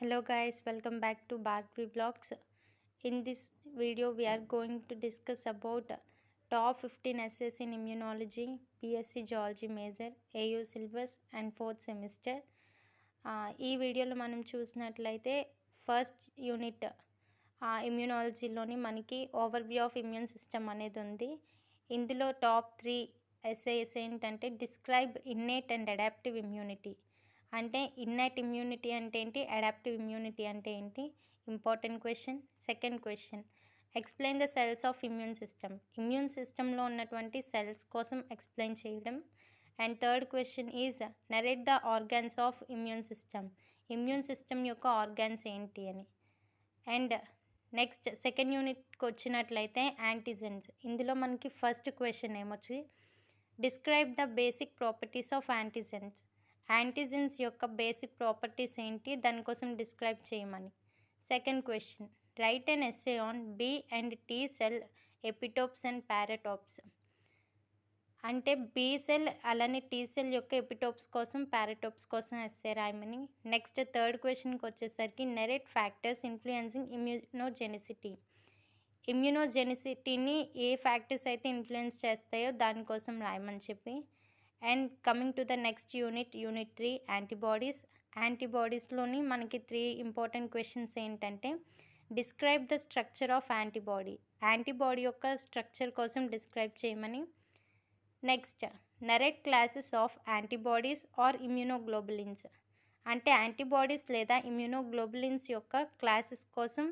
Hello guys, welcome back to Bhargavi Vlogs. In this video, we are going to discuss about top 15 essays in immunology, BSc Geology major, AU syllabus and 4th semester. ఈ వీడియోలో మనం చూసినట్లయితే first unit ఇమ్యూనాలజీలోని మనకి overview of immune system అనేది ఉంది. ఇందులో top 3 essays ఏంటంటే describe innate and adaptive immunity. అంటే ఇన్నెట్ ఇమ్యూనిటీ అంటే ఏంటి, అడాప్టివ్ ఇమ్యూనిటీ అంటే ఏంటి, important question. Second question, explain the cells of immune system. Immune సిస్టంలో ఉన్నటువంటి సెల్స్ కోసం ఎక్స్ప్లెయిన్ చేయడం. And third question is narrate the organs of immune system. Immune system యొక్క ఆర్గాన్స్ ఏంటి అని. అండ్ నెక్స్ట్ సెకండ్ యూనిట్కి వచ్చినట్లయితే యాంటీజెన్స్. ఇందులో మనకి ఫస్ట్ క్వశ్చన్ ఏమొచ్చి describe the basic properties of antigens. Antigens యొక్క బేసిక్ ప్రాపర్టీస్ ఏంటి, దానికోసం డిస్క్రైబ్ చేయమని. Second question, write an essay on B and T cell epitopes and paratopes. అంటే బి సెల్ అలానే టీ సెల్ యొక్క ఎపిటోప్స్ కోసం పారాటోప్స్ కోసం ఎస్సే రాయమని. నెక్స్ట్ థర్డ్ క్వశ్చన్కి వచ్చేసరికి నెరేట్ ఫ్యాక్టర్స్ ఇన్ఫ్లుయెన్సింగ్ ఇమ్యూనోజెనిసిటీ. ఇమ్యూనోజెనిసిటీని ఏ ఫ్యాక్టర్స్ అయితే ఇన్ఫ్లుయెన్స్ చేస్తాయో దానికోసం రాయమని చెప్పి. And coming to the next unit 3 antibodies. యాంటీబాడీస్లోని మనకి 3 ఇంపార్టెంట్ క్వశ్చన్స్ ఏంటంటే describe the structure of antibody. Antibody యొక్క స్ట్రక్చర్ కోసం డిస్క్రైబ్ చేయమని. Next narrate classes of antibodies or immunoglobulins. అంటే యాంటీబాడీస్ లేదా ఇమ్యూనోగ్లోబులిన్స్ యొక్క క్లాసెస్ కోసం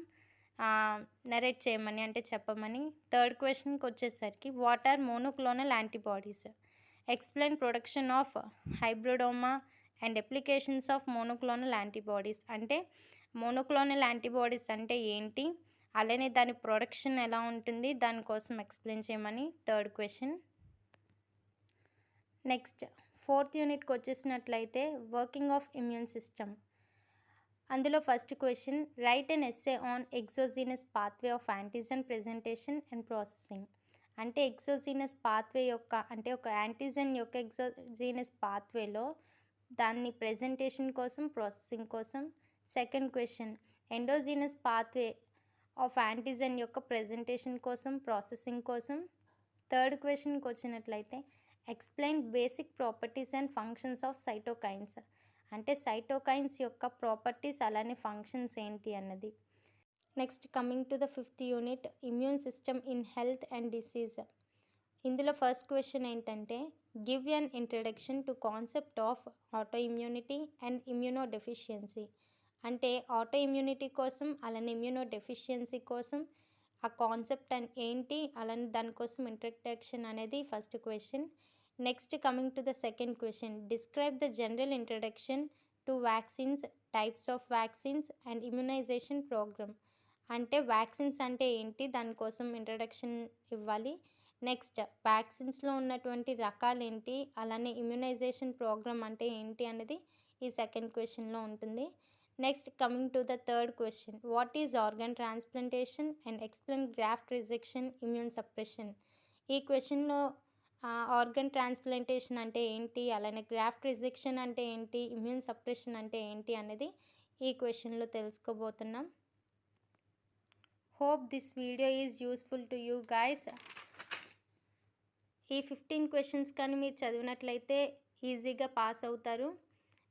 నరేట్ చేయమని, అంటే చెప్పమని. థర్డ్ క్వశ్చన్కి వచ్చేసరికి what are monoclonal antibodies. Explain production of hybridoma and applications of monoclonal antibodies. అంటే మోనోక్లోనల్ యాంటీబాడీస్ అంటే ఏంటి, అలానే దాని ప్రొడక్షన్ ఎలా ఉంటుంది, దానికోసం ఎక్స్ప్లెయిన్ చేయమని థర్డ్ క్వశ్చన్. నెక్స్ట్ ఫోర్త్ యూనిట్కి వచ్చేసినట్లయితే వర్కింగ్ ఆఫ్ ఇమ్యూన్ సిస్టమ్. అందులో first question, write an essay on exogenous pathway of antigen presentation and processing. అంటే ఎగ్జోజీనస్ పాత్వే యొక్క, అంటే ఒక యాంటీజెన్ యొక్క ఎగ్జోజీనస్ పాత్వేలో దాన్ని ప్రెజెంటేషన్ కోసం, ప్రాసెసింగ్ కోసం. Second question, endogenous pathway of antigen యొక్క ప్రెజెంటేషన్ కోసం, ప్రాసెసింగ్ కోసం. థర్డ్ క్వశ్చన్కి వచ్చినట్లయితే explain basic properties and functions of cytokines. అంటే సైటోకైన్స్ యొక్క ప్రాపర్టీస్ అలానే ఫంక్షన్స్ ఏంటి అన్నది. Next coming to the fifth unit immune system in health and disease. ఇందులో ఫస్ట్ క్వశ్చన్ ఏంటంటే give an introduction to concept of auto immunity and immuno deficiency. అంటే auto immunity కోసం అలానే ఇమ్యూనో డెఫిషియన్సీ కోసం ఆ కాన్సెప్ట్ అండ్ ఏంటి, అలానే దానికోసం ఇంట్రడక్షన్ అనేది first question. Next coming to the second question, describe the general introduction to vaccines, types of vaccines and immunization programme. అంటే వ్యాక్సిన్స్ అంటే ఏంటి, దానికోసం ఇంట్రడక్షన్ ఇవ్వాలి. నెక్స్ట్ వ్యాక్సిన్స్లో ఉన్నటువంటి రకాలు ఏంటి, అలానే ఇమ్యునైజేషన్ ప్రోగ్రామ్ అంటే ఏంటి అనేది ఈ సెకండ్ క్వశ్చన్లో ఉంటుంది. Next coming to the third question, what is organ transplantation and explain graft rejection immune suppression. ఈ క్వశ్చన్లో ఆర్గన్ ట్రాన్స్ప్లాంటేషన్ అంటే ఏంటి, అలానే గ్రాఫ్ట్ రిజెక్షన్ అంటే ఏంటి, ఇమ్యూన్ సప్రెషన్ అంటే ఏంటి అనేది ఈ క్వశ్చన్లో తెలుసుకోబోతున్నాం. Hope this video is useful to you guys. ఈ 15 క్వశ్చన్స్ కానీ మీరు చదివినట్లయితే ఈజీగా పాస్ అవుతారు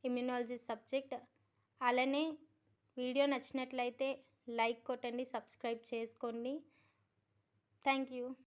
ఇమ్యూనాలజీ సబ్జెక్ట్. అలానే వీడియో నచ్చినట్లయితే లైక్ కొట్టండి, సబ్స్క్రైబ్ చేసుకోండి. Thank you.